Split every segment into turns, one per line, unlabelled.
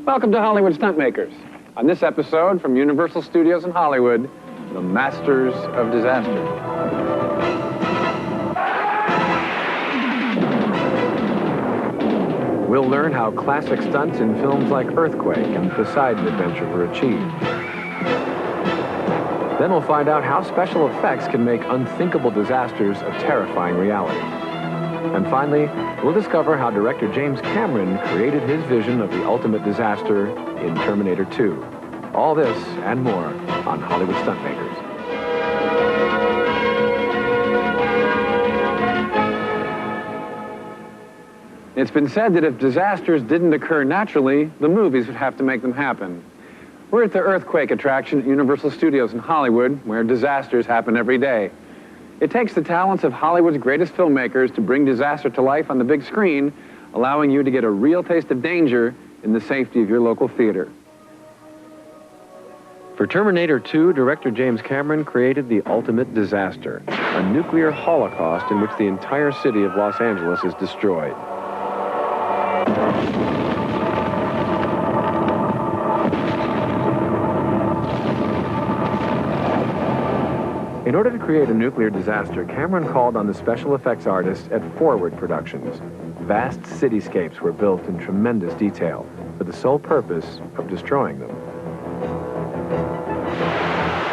Welcome to Hollywood Stuntmakers. On this episode from Universal Studios in Hollywood, the Masters of Disaster. We'll learn how classic stunts in films like Earthquake and Poseidon Adventure were achieved. Then we'll find out how special effects can make unthinkable disasters a terrifying reality. And finally, we'll discover how director James Cameron created his vision of the ultimate disaster in Terminator 2. All this and more on Hollywood Stuntmakers. It's been said that if disasters didn't occur naturally, the movies would have to make them happen. We're at the Earthquake attraction at Universal Studios in Hollywood, where disasters happen every day. It takes the talents of Hollywood's greatest filmmakers to bring disaster to life on the big screen, allowing you to get a real taste of danger in the safety of your local theater. For Terminator 2, director James Cameron created the ultimate disaster, a nuclear holocaust in which the entire city of Los Angeles is destroyed. In order to create a nuclear disaster, Cameron called on the special effects artists at Forward Productions. Vast cityscapes were built in tremendous detail for the sole purpose of destroying them.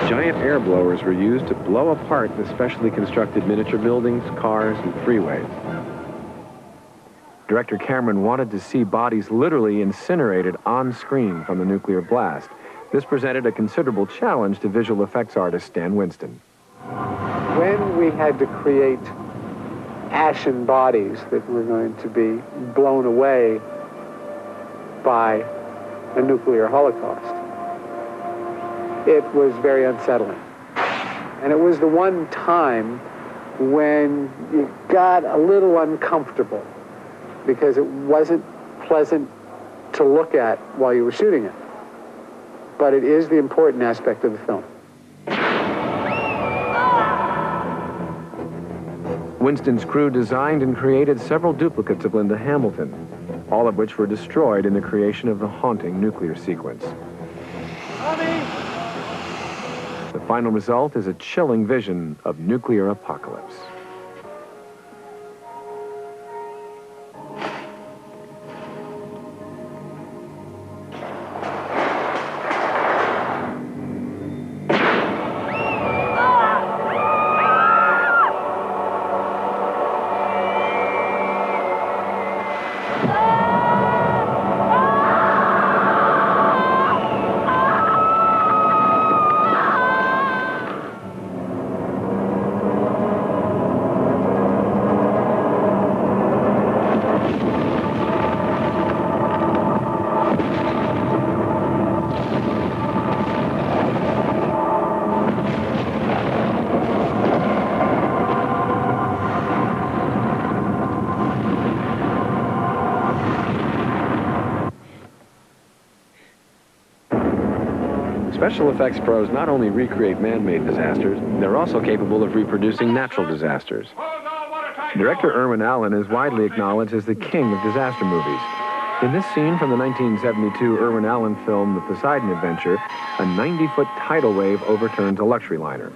Giant air blowers were used to blow apart the specially constructed miniature buildings, cars, and freeways. Director Cameron wanted to see bodies literally incinerated on screen from the nuclear blast. This presented a considerable challenge to visual effects artist Stan Winston.
When we had to create ashen bodies that were going to be blown away by a nuclear holocaust, it was very unsettling. And it was the one time when you got a little uncomfortable because it wasn't pleasant to look at while you were shooting it. But it is the important aspect of the film.
Winston's crew designed and created several duplicates of Linda Hamilton, all of which were destroyed in the creation of the haunting nuclear sequence. The final result is a chilling vision of nuclear apocalypse. Special effects pros not only recreate man-made disasters, they're also capable of reproducing natural disasters. Director Irwin Allen is widely acknowledged as the king of disaster movies. In this scene from the 1972 Irwin Allen film, The Poseidon Adventure, a 90-foot tidal wave overturns a luxury liner.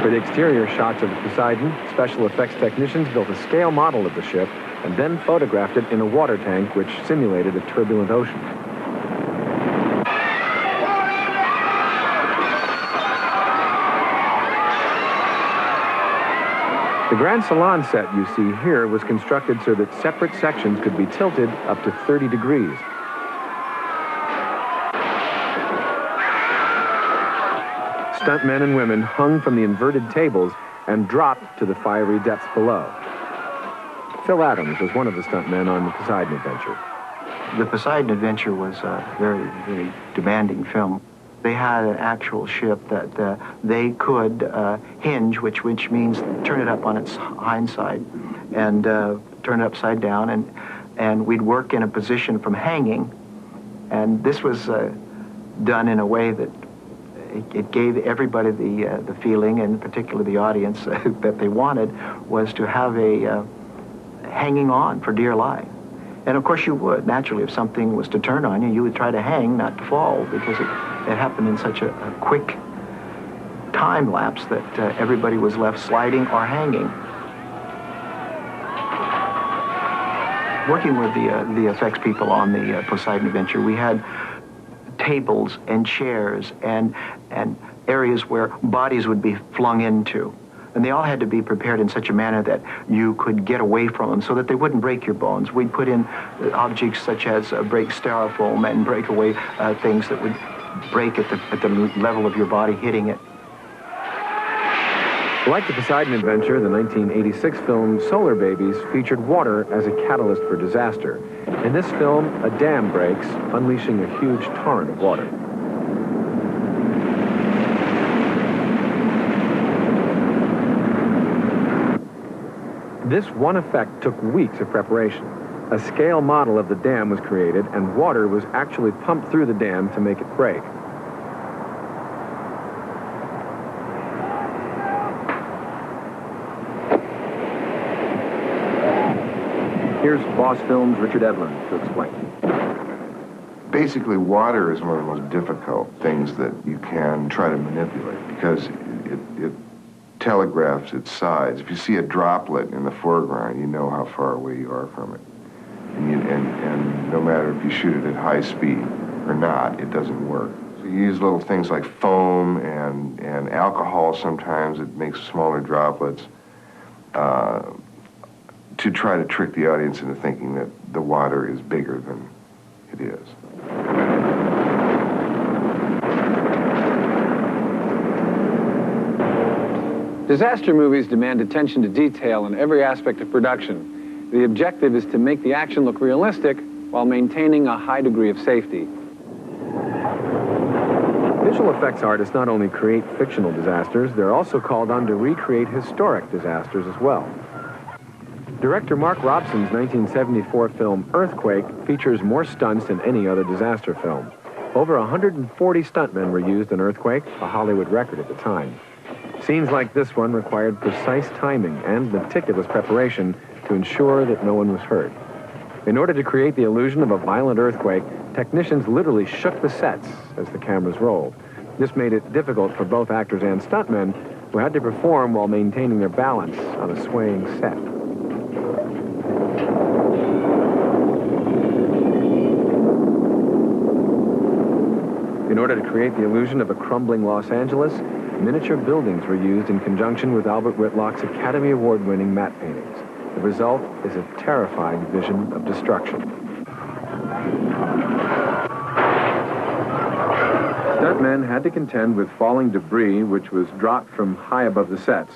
For the exterior shots of the Poseidon, special effects technicians built a scale model of the ship and then photographed it in a water tank which simulated a turbulent ocean. The Grand Salon set you see here was constructed so that separate sections could be tilted up to 30 degrees. Stuntmen and women hung from the inverted tables and dropped to the fiery depths below. Phil Adams was one of the stuntmen on the Poseidon Adventure.
The Poseidon Adventure was a very, very demanding film. They had an actual ship that they could hinge, which means turn it up on its hindside and turn it upside down, and we'd work in a position from hanging. And this was done in a way that it gave everybody the feeling, and particularly the audience, that they wanted was to have a hanging on for dear life. And of course you would. Naturally, if something was to turn on you, you would try to hang, not to fall, because it happened in such a quick time lapse that everybody was left sliding or hanging. Working with the effects people on the Poseidon Adventure, we had tables and chairs and areas where bodies would be flung into. And they all had to be prepared in such a manner that you could get away from them so that they wouldn't break your bones. We'd put in objects such as break styrofoam and break away things that would break at the level of your body hitting it.
Like the Poseidon Adventure, the 1986 film Solar Babies featured water as a catalyst for disaster. In this film, a dam breaks, unleashing a huge torrent of water. This one effect took weeks of preparation. A scale model of the dam was created, and water was actually pumped through the dam to make it break. Here's Boss Films' Richard Edlund to explain.
Basically, water is one of the most difficult things that you can try to manipulate because it telegraphs its size. If you see a droplet in the foreground, you know how far away you are from it. And no matter if you shoot it at high speed or not, it doesn't work. So you use little things like foam and alcohol sometimes. It makes smaller droplets to try to trick the audience into thinking that the water is bigger than it is.
Disaster movies demand attention to detail in every aspect of production. The objective is to make the action look realistic while maintaining a high degree of safety. Visual effects artists not only create fictional disasters, they're also called on to recreate historic disasters as well. Director Mark Robson's 1974 film Earthquake features more stunts than any other disaster film. Over 140 stuntmen were used in Earthquake, a Hollywood record at the time. Scenes like this one required precise timing and meticulous preparation to ensure that no one was hurt. In order to create the illusion of a violent earthquake, technicians literally shook the sets as the cameras rolled. This made it difficult for both actors and stuntmen, who had to perform while maintaining their balance on a swaying set. In order to create the illusion of a crumbling Los Angeles, miniature buildings were used in conjunction with Albert Whitlock's Academy Award-winning matte paintings. The result is a terrifying vision of destruction. Stuntmen had to contend with falling debris which was dropped from high above the sets.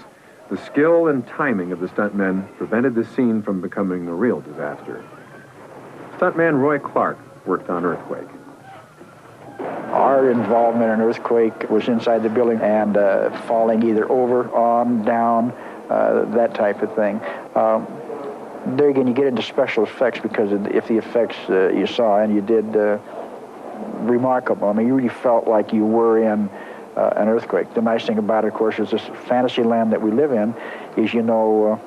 The skill and timing of the stuntmen prevented the scene from becoming a real disaster. Stuntman Roy Clark worked on Earthquake.
Our involvement in Earthquake was inside the building and falling either over, on, down, that type of thing. There again, you get into special effects because if the effects you saw and you did remarkable. I mean, you really felt like you were in an earthquake. The nice thing about it, of course, is this fantasy land that we live in is, you know,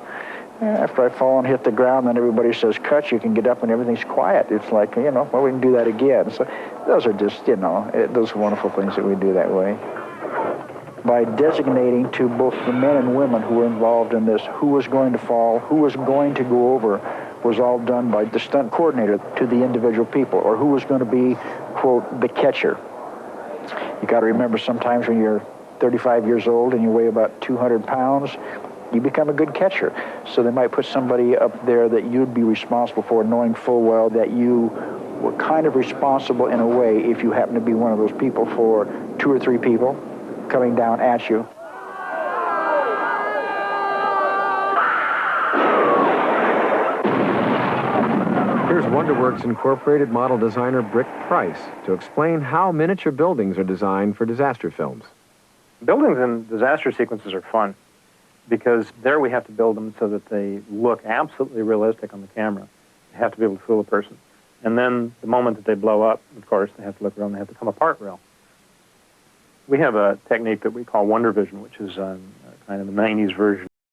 after I fall and hit the ground, then everybody says, cut, you can get up and everything's quiet. It's like, you know, well, we can do that again. So those are just, you know, those wonderful things that we do that way. By designating to both the men and women who were involved in this, who was going to fall, who was going to go over, was all done by the stunt coordinator to the individual people, or who was going to be, quote, the catcher. You got to remember sometimes when you're 35 years old and you weigh about 200 pounds, you become a good catcher. So they might put somebody up there that you'd be responsible for, knowing full well that you were kind of responsible in a way if you happen to be one of those people for 2 or 3 people coming down at you.
Here's WonderWorks Incorporated model designer Brick Price to explain how miniature buildings are designed for disaster films.
Buildings in disaster sequences are fun because there we have to build them so that they look absolutely realistic on the camera. They have to be able to fool a person. And then the moment that they blow up, of course, they have to look around, they have to come apart real. We have a technique that we call Wonder Vision, which is kind of the 90s version